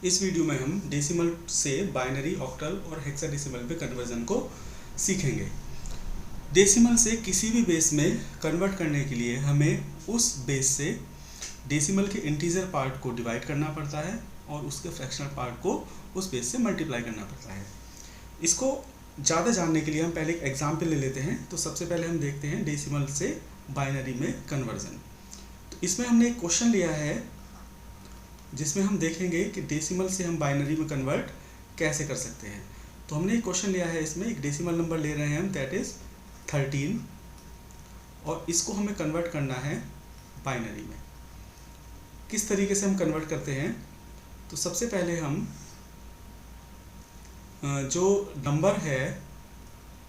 इस वीडियो में हम डेसिमल से बाइनरी, ऑक्टल और हेक्साडेसिमल पे कन्वर्जन को सीखेंगे। डेसिमल से किसी भी बेस में कन्वर्ट करने के लिए हमें उस बेस से डेसिमल के इंटीजर पार्ट को डिवाइड करना पड़ता है और उसके फ्रैक्शनल पार्ट को उस बेस से मल्टीप्लाई करना पड़ता है। इसको ज़्यादा जानने के लिए हम पहले एक एग्जाम्पल ले लेते हैं। तो सबसे पहले हम देखते हैं डेसिमल से बाइनरी में कन्वर्जन। तो इसमें हमने एक क्वेश्चन लिया है जिसमें हम देखेंगे कि डेसिमल से हम बाइनरी में कन्वर्ट कैसे कर सकते हैं। तो हमने एक क्वेश्चन लिया है, इसमें एक डेसिमल नंबर ले रहे हैं हम, दैट इज़ 13, और इसको हमें कन्वर्ट करना है बाइनरी में। किस तरीके से हम कन्वर्ट करते हैं? तो सबसे पहले हम जो नंबर है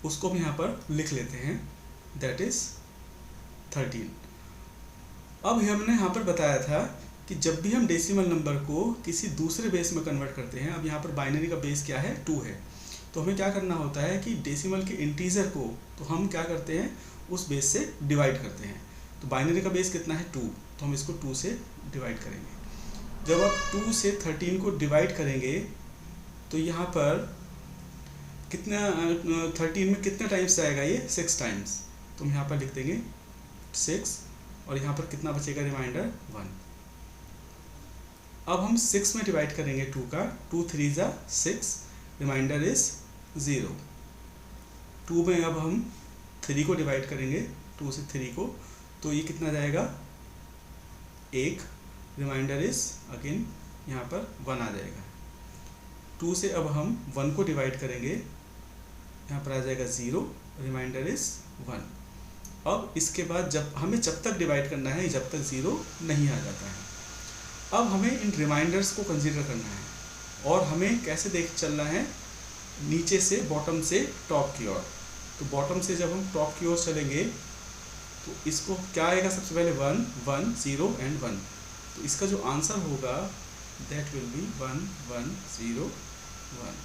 उसको हम यहाँ पर लिख लेते हैं, दैट इज़ 13। अब हमने यहाँ पर बताया था कि जब भी हम डेसिमल नंबर को किसी दूसरे बेस में कन्वर्ट करते हैं, अब यहाँ पर बाइनरी का बेस क्या है, 2 है, तो हमें क्या करना होता है कि डेसिमल के इंटीजर को तो हम क्या करते हैं, उस बेस से डिवाइड करते हैं। तो बाइनरी का बेस कितना है, 2, तो हम इसको 2 से डिवाइड करेंगे। जब आप 2 से 13 को डिवाइड करेंगे तो यहाँ पर कितना 13 में कितना टाइम्स आएगा, ये 6 टाइम्स, तो हम यहाँ पर लिख देंगे 6, और यहाँ पर कितना बचेगा, रिमाइंडर 1। अब हम 6 में डिवाइड करेंगे 2 का, 2 3 ज़ा 6, रिमाइंडर इज 0। 2 में अब हम 3 को डिवाइड करेंगे, 2 से 3 को, तो ये कितना जाएगा, 1, रिमाइंडर इज अगेन यहाँ पर 1 आ जाएगा। 2 से अब हम 1 को डिवाइड करेंगे, यहाँ पर आ जाएगा 0, रिमाइंडर इज 1। अब इसके बाद जब तक डिवाइड करना है जब तक 0 नहीं आ जाता है। अब हमें इन रिमाइंडर्स को कंसीडर करना है और हमें कैसे देख चलना है, नीचे से बॉटम से टॉप की ओर। तो बॉटम से जब हम टॉप की ओर चलेंगे तो इसको क्या आएगा, सबसे पहले 1 1 0 एंड 1, तो इसका जो आंसर होगा दैट विल बी 1 1 0 1,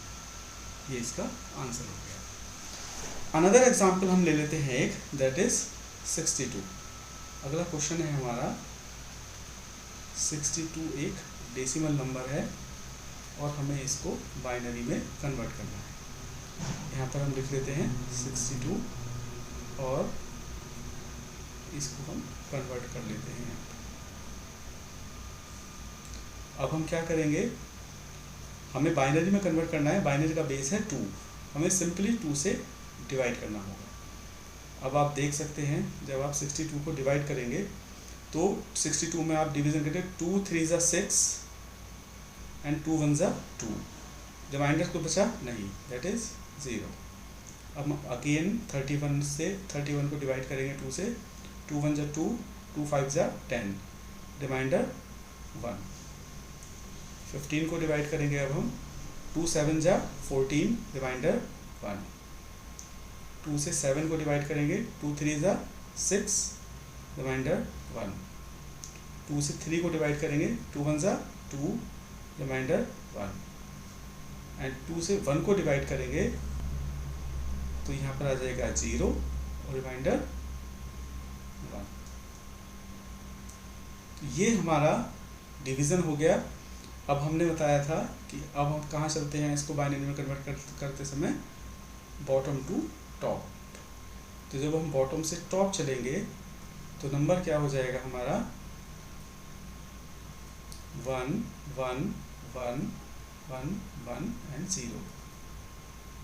ये इसका आंसर हो गया। अनदर एग्जाम्पल हम ले लेते हैं एक, दैट इज 62। अगला क्वेश्चन है हमारा 62 एक डेसिमल नंबर है और हमें इसको बाइनरी में कन्वर्ट करना है। यहाँ पर हम लिख लेते हैं 62 और इसको हम कन्वर्ट कर लेते हैं। अब हम क्या करेंगे, हमें बाइनरी में कन्वर्ट करना है, बाइनरी का बेस है 2, हमें सिंपली 2 से डिवाइड करना होगा। अब आप देख सकते हैं जब आप 62 को डिवाइड करेंगे तो 62 में आप डिवीजन करेंगे, 2 3 ज़ा 6 एंड 2 1 ज़ा 2, रिमाइंडर को बचा नहीं, दैट इज़ 0। अब अगेन 31 से 31 को डिवाइड करेंगे 2 से, 2 1 ज़ा 2, 2 5 ज़ा 10, रिमाइंडर 1। 15 को डिवाइड करेंगे अब हम, 2 7 ज़ा 14, रिमाइंडर 1। 2 से 7 को डिवाइड करेंगे, 2 3 ज़ा 6, रिमाइंडर 1। 2 से 3 को डिवाइड करेंगे, 2 1 ज़ा 2, रिमाइंडर 1। एंड 2 से 1 को डिवाइड करेंगे तो यहाँ पर आ जाएगा 0 और रिमाइंडर 1। ये हमारा डिवीज़न हो गया। अब हमने बताया था कि अब हम कहाँ चलते हैं इसको बाइनरी में कन्वर्ट करते समय, बॉटम टू टॉप। तो जब हम बॉटम से टॉप चलेंगे तो नंबर क्या हो जाएगा हमारा, 1 1 1 1 1 and 0।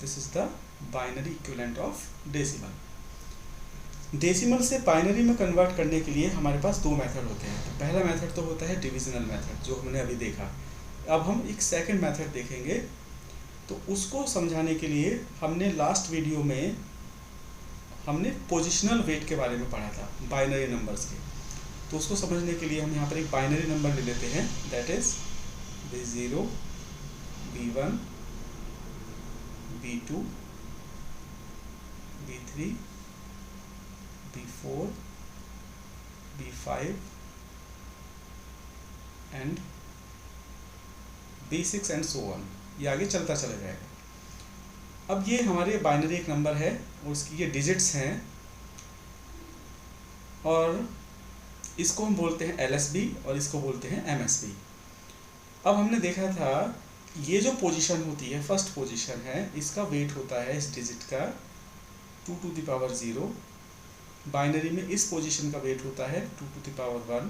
This is the binary equivalent of decimal. Decimal से बाइनरी में कन्वर्ट करने के लिए हमारे पास 2 मेथड होते हैं। तो पहला मेथड तो होता है डिविजनल मेथड, जो हमने अभी देखा। अब हम एक सेकंड मेथड देखेंगे। तो उसको समझाने के लिए हमने लास्ट वीडियो में हमने पोजिशनल वेट के बारे में पढ़ा था, बाइनरी नंबर्स के। तो उसको समझने के लिए हम यहाँ पर एक बाइनरी नंबर ले लेते हैं, that is B0 B1 B2 B3 B4 B5 and B6 and so on. ये आगे चलता चला जाएगा। अब ये हमारे बाइनरी एक नंबर है और उसकी ये डिजिट्स हैं और इसको हम बोलते हैं LSB और इसको बोलते हैं MSB। अब हमने देखा था ये जो पोजीशन होती है, फर्स्ट पोजीशन है, इसका वेट होता है इस डिजिट का 2 टू द पावर 0। बाइनरी में इस पोजीशन का वेट होता है 2 टू द पावर 1।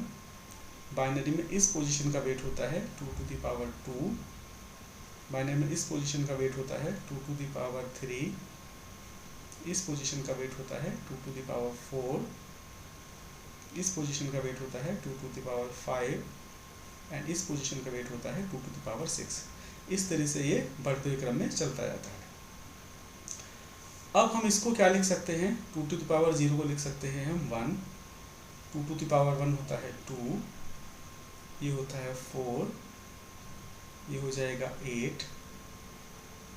बाइनरी में इस पोजीशन का वेट होता है 2 टू द पावर 2। बाइनरी में इस पोजीशन का वेट होता है 2 टू द पावर 3। इस पोजीशन का वेट होता है 2 टू द पावर 4। इस पोजीशन का वेट होता है 2 टू द पावर 5 एंड इस पोजीशन का वेट होता है 2 टू द पावर 6। इस तरह से ये बढ़ते हुए क्रम में चलता जाता है। अब हम इसको क्या लिख सकते हैं, 2 टू द पावर 0 को लिख सकते हैं हम 1, 2 टू द पावर 1 होता है 2, ये होता है 4, ये हो जाएगा 8,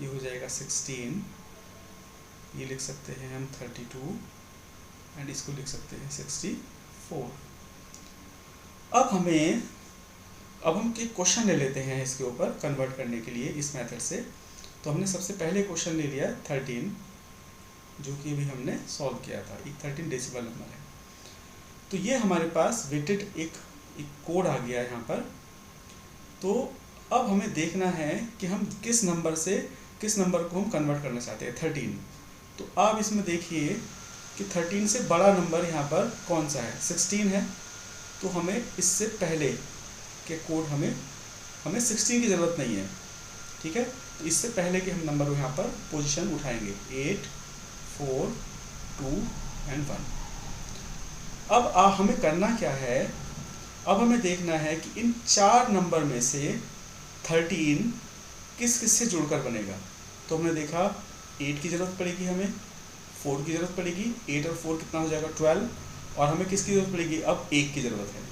ये हो जाएगा 16, ये लिख सकते हैं हम 32 एंड इसको लिख सकते हैं 64। अब हम एक क्वेश्चन ले लेते हैं इसके ऊपर कन्वर्ट करने के लिए इस मेथड से। तो हमने सबसे पहले क्वेश्चन ले लिया 13, जो कि अभी हमने सॉल्व किया था, एक 13 डेसिमल नंबर है। तो ये हमारे पास वेटेड एक कोड आ गया यहाँ पर। तो अब हमें देखना है कि हम किस नंबर को हम कन्वर्ट करना चाहते हैं, 13। तो आप इसमें देखिए कि 13 से बड़ा नंबर यहाँ पर कौन सा है, 16 है। तो हमें इससे पहले के कोड हमें 16 की ज़रूरत नहीं है, ठीक है। तो इससे पहले के हम नंबर को यहाँ पर पोजीशन उठाएंगे 8, 4, 2 एंड 1। अब हमें करना क्या है, अब हमें देखना है कि इन 4 नंबर में से 13 किस से जुड़कर बनेगा। तो हमने देखा 8 की ज़रूरत पड़ेगी, हमें 4 की ज़रूरत पड़ेगी, 8 और 4 कितना हो जाएगा 12, और हमें किसकी ज़रूरत पड़ेगी, अब 1 की ज़रूरत है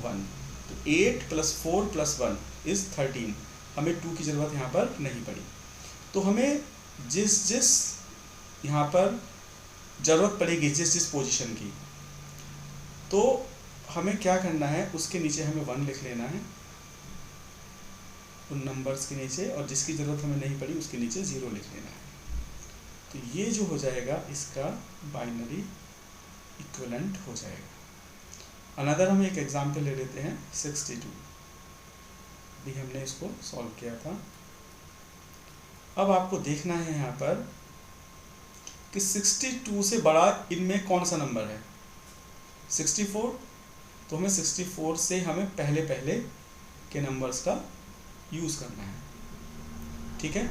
1। तो 8 + 4 + 1 इज़ 13। हमें 2 की ज़रूरत यहाँ पर नहीं पड़ी। तो हमें जिस यहाँ पर ज़रूरत पड़ेगी जिस पोजीशन की, तो हमें क्या करना है, उसके नीचे हमें 1 लिख लेना है उन नंबर्स के नीचे, और जिसकी ज़रूरत हमें नहीं पड़ी उसके नीचे 0 लिख लेना है। तो ये जो हो जाएगा इसका बाइनरी इक्विवेलेंट हो जाएगा। अनदर हम एक एग्जांपल ले लेते हैं 62, भी हमने इसको सॉल्व किया था। अब आपको देखना है यहाँ पर कि 62 से बड़ा इनमें कौन सा नंबर है, 64। तो हमें 64 से हमें पहले के नंबर्स का यूज़ करना है, ठीक है।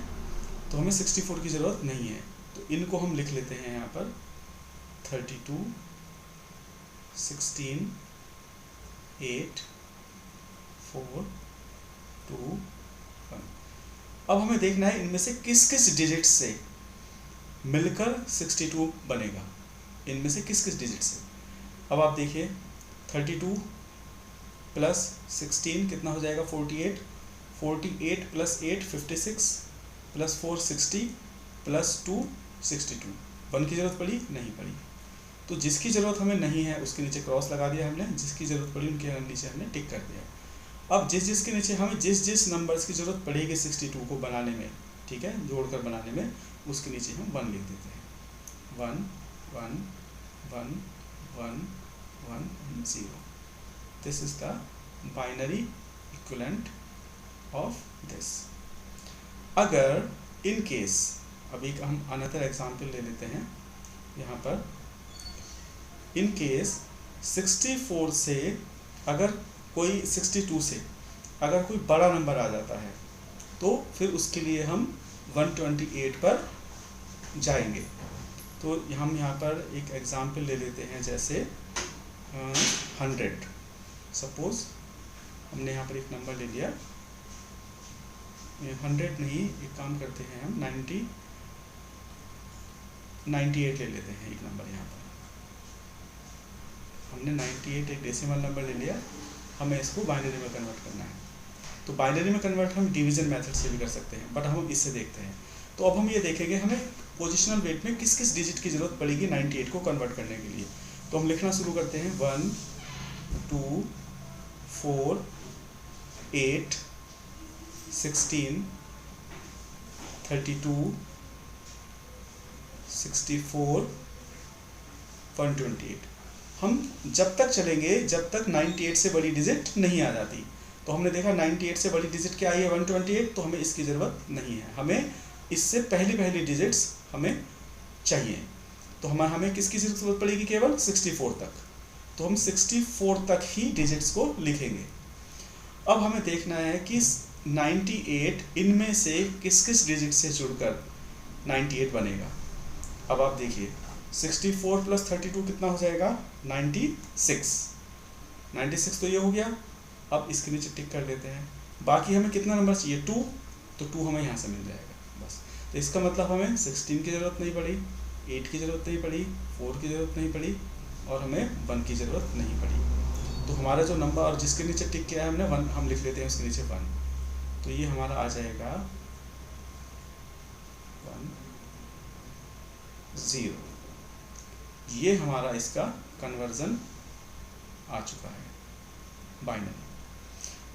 तो हमें 64 की ज़रूरत नहीं है, तो इनको हम लिख लेते हैं यहाँ पर 32, 16, 8, 4, 2, 1। अब हमें देखना है इनमें से किस डिजिट से मिलकर 62 बनेगा, इनमें से किस डिजिट से। अब आप देखिए 32 + 16 कितना हो जाएगा 48, 48 + 8 56 + 4 60 + 2 62। 1 की ज़रूरत पड़ी नहीं पड़ी। तो जिसकी ज़रूरत हमें नहीं है उसके नीचे क्रॉस लगा दिया हमने, जिसकी ज़रूरत पड़ी उनके नीचे हमने टिक कर दिया। अब जिसके नीचे हमें जिस नंबर्स की ज़रूरत पड़ेगी 62 को बनाने में, ठीक है, जोड़कर बनाने में, उसके नीचे हम 1 लिख देते हैं। 1 1 1 1 1 and 0। This is the binary equivalent of this. अगर इन केस, अभी हम अनदर एग्जांपल ले लेते हैं यहाँ पर, इन केस 64 से अगर कोई 62 से अगर कोई बड़ा नंबर आ जाता है, तो फिर उसके लिए हम 128 पर जाएंगे। तो हम यहाँ पर एक एग्जांपल ले लेते हैं, जैसे 100। सपोज हमने यहाँ पर एक नंबर ले लिया, 100 नहीं, एक काम करते हैं हम 98 ले लेते हैं एक नंबर। यहाँ पर हमने 98 एक डेसिमल नंबर ले लिया, हमें इसको बाइनरी में कन्वर्ट करना है। तो बाइनरी में कन्वर्ट हम डिवीजन मेथड से भी कर सकते हैं, बट हम इससे देखते हैं। तो अब हम ये देखेंगे हमें पोजिशनल वेट में किस डिजिट की ज़रूरत पड़ेगी 98 को कन्वर्ट करने के लिए। तो हम लिखना शुरू करते हैं 1 2 4 8 16 32 64 128। हम जब तक चलेंगे जब तक 98 से बड़ी डिजिट नहीं आ जाती। तो हमने देखा 98 से बड़ी डिजिट क्या आई है 128, तो हमें इसकी ज़रूरत नहीं है, हमें इससे पहली डिजिट्स हमें चाहिए। तो हमें किसकी ज़रूरत पड़ेगी, केवल 64 तक। तो हम 64 तक ही डिजिट्स को लिखेंगे। अब हमें देखना है कि 98 इनमें से किस किस डिजिट से जुड़कर 98 बनेगा। अब आप देखिए 64 + 32 कितना हो जाएगा 96 तो ये हो गया। अब इसके नीचे टिक कर लेते हैं। बाकी हमें कितना नंबर चाहिए 2, तो 2 हमें यहाँ से मिल जाएगा बस। तो इसका मतलब हमें 16 की ज़रूरत नहीं पड़ी, 8 की ज़रूरत नहीं पड़ी, 4 की ज़रूरत नहीं पड़ी और हमें 1 की ज़रूरत नहीं पड़ी। तो हमारा जो नंबर और जिसके नीचे टिक किया है हमने 1, हम लिख लेते हैं उसके नीचे 1। तो ये हमारा आ जाएगा 1 0। ये हमारा इसका कन्वर्जन आ चुका है बाइनरी।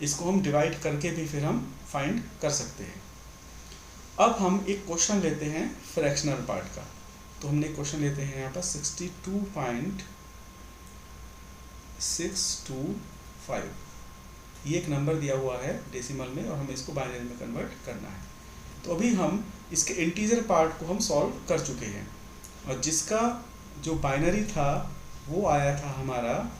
इसको हम डिवाइड करके भी फिर हम फाइंड कर सकते हैं। अब हम एक क्वेश्चन लेते हैं फ्रैक्शनल पार्ट का। तो हमने एक क्वेश्चन लेते हैं यहाँ पर 62.625। ये एक नंबर दिया हुआ है डेसिमल में और हमें इसको बाइनरी में कन्वर्ट करना है। तो अभी हम इसके इंटीजर पार्ट को हम सॉल्व कर चुके हैं और जिसका जो बाइनरी था वो आया था हमारा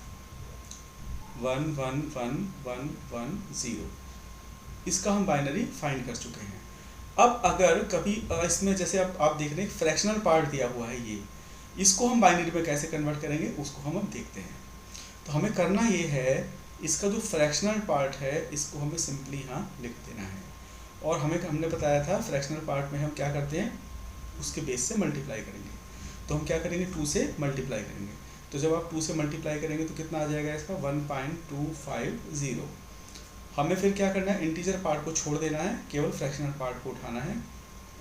111110। इसका हम बाइनरी फाइंड कर चुके हैं। अब अगर कभी इसमें जैसे आप देख रहे हैं फ्रैक्शनल पार्ट दिया हुआ है, ये इसको हम बाइनरी में कैसे कन्वर्ट करेंगे उसको हम अब देखते हैं। तो हमें करना ये है, इसका जो फ्रैक्शनल पार्ट है इसको हमें सिंपली यहाँ लिख देना है। और हमने बताया था फ्रैक्शनल पार्ट में हम क्या करते हैं, उसके बेस से मल्टीप्लाई करेंगे। तो हम क्या करेंगे 2 से मल्टीप्लाई करेंगे। तो जब आप 2 से मल्टीप्लाई करेंगे तो कितना आ जाएगा इसका 1.250। हमें फिर क्या करना है, इंटीजर पार्ट को छोड़ देना है, केवल फ्रैक्शनल पार्ट को उठाना है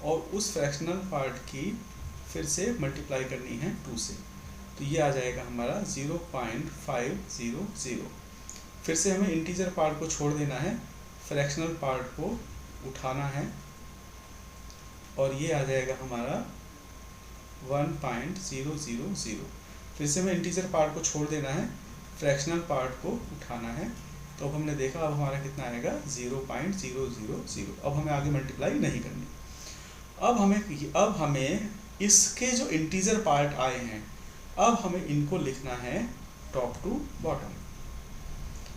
और उस फ्रैक्शनल पार्ट की फिर से मल्टीप्लाई करनी है 2 से। तो ये आ जाएगा हमारा 0.500। फिर से हमें इंटीजर पार्ट को छोड़ देना है, फ्रैक्शनल पार्ट को उठाना है और ये आ जाएगा हमारा 1.000। फिर से हमें इंटीजर पार्ट को छोड़ देना है, फ्रैक्शनल पार्ट को उठाना है। तो अब हमने देखा अब हमारा कितना आएगा 0.000। अब हमें आगे मल्टीप्लाई नहीं करनी। अब हमें इसके जो इंटीजर पार्ट आए हैं अब हमें इनको लिखना है टॉप टू बॉटम।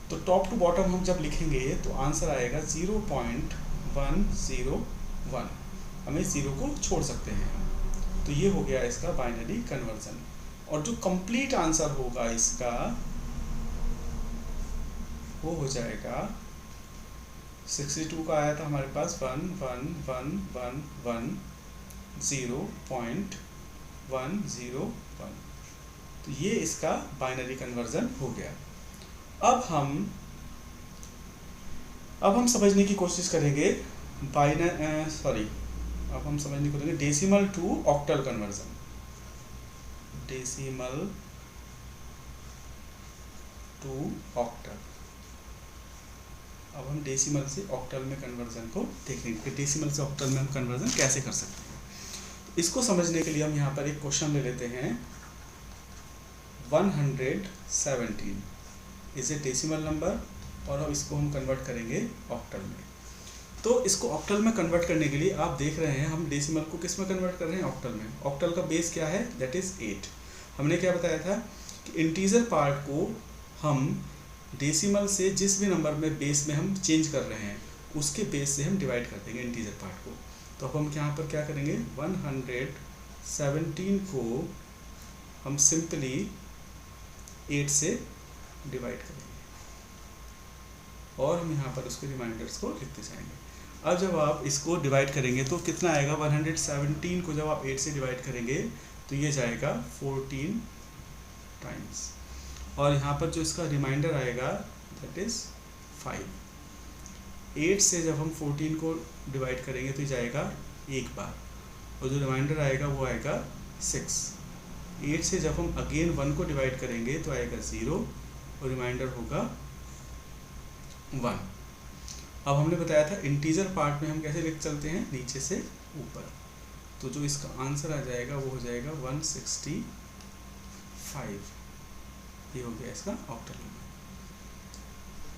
तो टॉप टू बॉटम हम जब लिखेंगे तो आंसर आएगा 0.101। हमें 0 को छोड़ सकते हैं। तो ये हो गया इसका बाइनरी कन्वर्जन। और जो कंप्लीट आंसर होगा इसका वो हो जाएगा 62 का आया था हमारे पास 11110.101। तो ये इसका बाइनरी कन्वर्जन हो गया। अब हम समझने की कोशिश करेंगे decimal to octal conversion. Decimal to octal. अब हम डेसिमल से ऑक्टल में कन्वर्जन को देखेंगे कि डेसिमल से ऑक्टल में हम कन्वर्जन कैसे कर सकते हैं। इसको समझने के लिए हम यहाँ पर एक क्वेश्चन ले लेते हैं 117 इज ए डेसिमल नंबर और अब इसको हम कन्वर्ट करेंगे ऑक्टल में। तो इसको ऑक्टल में कन्वर्ट करने के लिए आप देख रहे हैं हम डेसिमल को किस में कन्वर्ट कर रहे हैं, ऑक्टल में। ऑक्टल का बेस क्या है, दैट इज़ 8। हमने क्या बताया था कि इंटीजर पार्ट को हम डेसिमल से जिस भी नंबर में बेस में हम चेंज कर रहे हैं उसके बेस से हम डिवाइड कर देंगे इंटीजर पार्ट को। तो अब हम यहाँ पर क्या करेंगे 117 को हम सिंपली 8 से डिवाइड करेंगे और हम यहाँ पर उसके रिमाइंडर्स को लिखते जाएंगे। अब जब आप इसको डिवाइड करेंगे तो कितना आएगा 117 को जब आप 8 से डिवाइड करेंगे तो ये जाएगा 14 टाइम्स और यहाँ पर जो इसका रिमाइंडर आएगा दैट इज़ 5। 8 से जब हम 14 को डिवाइड करेंगे तो ये जाएगा एक बार और जो रिमाइंडर आएगा वो आएगा 6। 8 से जब हम अगेन 1 को डिवाइड करेंगे तो आएगा 0 और रिमाइंडर होगा 1। अब हमने बताया था इंटीजर पार्ट में हम कैसे लिख चलते हैं, नीचे से ऊपर। तो जो इसका आंसर आ जाएगा वो हो जाएगा 165। ये हो गया इसका ऑक्टल नंबर।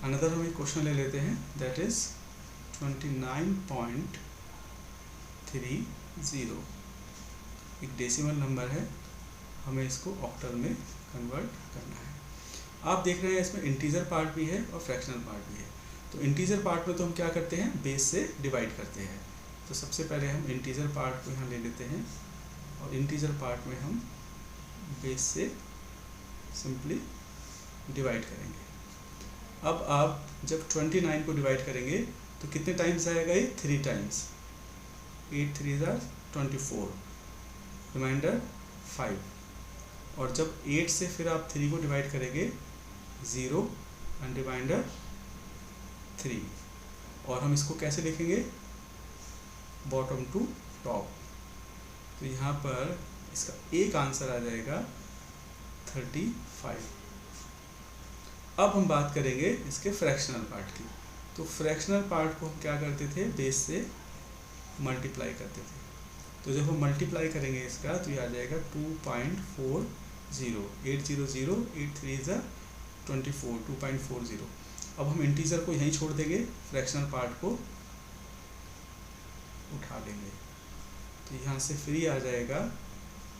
अनदर हम एक क्वेश्चन ले लेते हैं, दैट इज 29.30। एक डेसिमल नंबर है, हमें इसको ऑक्टल में कन्वर्ट करना है। आप देख रहे हैं इसमें इंटीजर पार्ट भी है और फ्रैक्शनल पार्ट भी है। तो इंटीजर पार्ट में तो हम क्या करते हैं, बेस से डिवाइड करते हैं। तो सबसे पहले हम इंटीजर पार्ट को यहाँ ले लेते हैं और इंटीजर पार्ट में हम बेस से सिंपली डिवाइड करेंगे। अब आप जब 29 को डिवाइड करेंगे तो कितने टाइम्स आएगा ये, 3 टाइम्स। 8 3 24, रिमाइंडर 5। और जब 8 से फिर आप 3 को डिवाइड करेंगे 0 एंड रिमाइंडर 3। और हम इसको कैसे लिखेंगे, बॉटम टू टॉप। तो यहाँ पर इसका एक आंसर आ जाएगा 35। अब हम बात करेंगे इसके फ्रैक्शनल पार्ट की। तो फ्रैक्शनल पार्ट को हम क्या करते थे, बेस से मल्टीप्लाई करते थे। तो जब हम मल्टीप्लाई करेंगे इसका तो ये आ जाएगा 2.40। 8 0 0 8 3 24, 2.40। अब हम इंटीजर को यहीं छोड़ देंगे, फ्रैक्शनल पार्ट को उठा लेंगे। तो यहाँ से फ्री आ जाएगा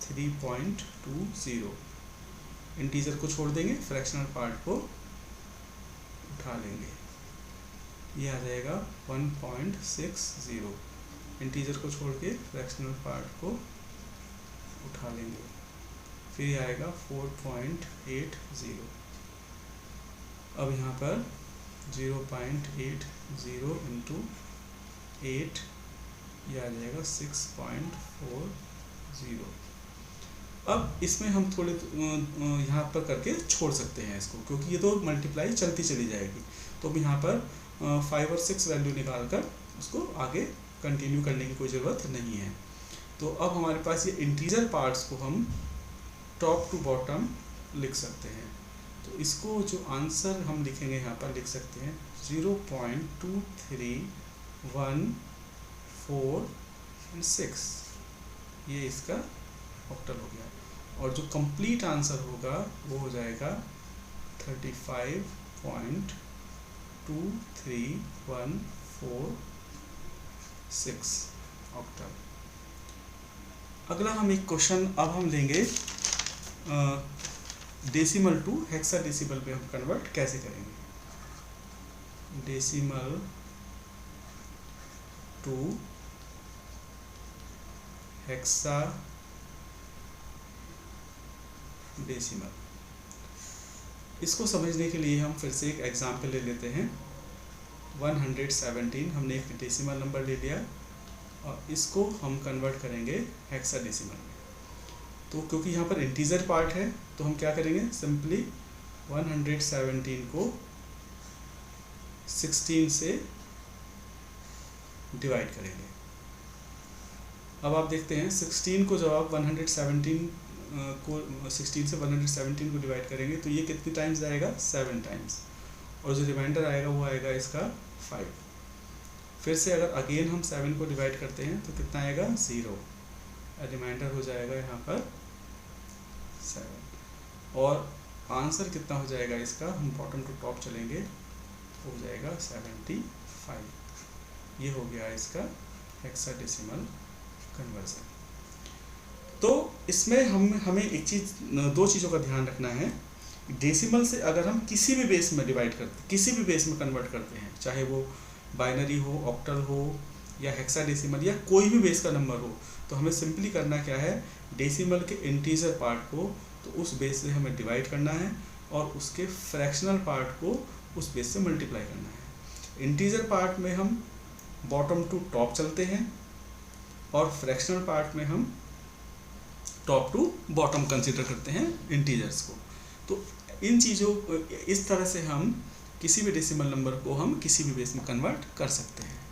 3.20। इंटीजर को छोड़ देंगे, फ्रैक्शनल पार्ट को उठा लेंगे, ये आ जाएगा 1.60। इंटीजर को छोड़ के फ्रैक्शनल पार्ट को उठा लेंगे, फिर आएगा 4.80। अब यहाँ पर 0.80 इंटू 8, ये आ जाएगा 6.40। अब इसमें हम थोड़े यहाँ पर करके छोड़ सकते हैं इसको, क्योंकि ये तो मल्टीप्लाई चलती चली जाएगी। तो हम यहाँ पर 5 और 6 वैल्यू निकाल कर उसको आगे कंटिन्यू करने की कोई ज़रूरत नहीं है। तो अब हमारे पास ये इंटीजर पार्ट्स को हम टॉप टू बॉटम लिख सकते हैं। तो इसको जो आंसर हम लिखेंगे यहाँ पर लिख सकते हैं 0.23146, ये इसका ऑक्टल हो गया। और जो कंप्लीट आंसर होगा वो हो जाएगा 35.23146 ऑक्टल। अगला हम एक क्वेश्चन अब हम लेंगे डेसिमल टू हेक्साडेसिमल में हम कन्वर्ट कैसे करेंगे। डेसिमल टू हेक्साडेसिमल, इसको समझने के लिए हम फिर से एक एग्जांपल ले लेते हैं। 117 हमने एक डेसिमल नंबर ले लिया और इसको हम कन्वर्ट करेंगे हेक्साडेसिमल में। तो क्योंकि यहाँ पर इंटीजर पार्ट है तो हम क्या करेंगे, सिंपली 117 को 16 से डिवाइड करेंगे। अब आप देखते हैं 16 को जब आप 117 से 117 को डिवाइड करेंगे तो ये कितने टाइम्स आएगा, 7 टाइम्स। और जो रिमाइंडर आएगा वो आएगा इसका 5। फिर से अगर अगेन हम 7 को डिवाइड करते हैं तो कितना आएगा, 0। रिमाइंडर हो जाएगा यहाँ पर 7। और आंसर कितना हो जाएगा इसका, हम बॉटम टू टॉप चलेंगे तो हो जाएगा 75। ये हो गया इसका हेक्साडेसिमल कन्वर्जन। तो इसमें हमें एक चीज़, 2 चीज़ों का ध्यान रखना है। डेसिमल से अगर हम किसी भी बेस में डिवाइड करते, किसी भी बेस में कन्वर्ट करते हैं, चाहे वो बाइनरी हो, ऑक्टल हो या हेक्साडेसिमल या कोई भी बेस का नंबर हो, तो हमें सिंपली करना क्या है, डेसिमल के इंटीजर पार्ट को तो उस बेस से हमें डिवाइड करना है और उसके फ्रैक्शनल पार्ट को उस बेस से मल्टीप्लाई करना है। इंटीजर पार्ट में हम बॉटम टू टॉप चलते हैं और फ्रैक्शनल पार्ट में हम टॉप टू बॉटम कंसीडर करते हैं इंटीजर्स को। तो इन चीज़ों, इस तरह से हम किसी भी डेसिमल नंबर को हम किसी भी बेस में कन्वर्ट कर सकते हैं।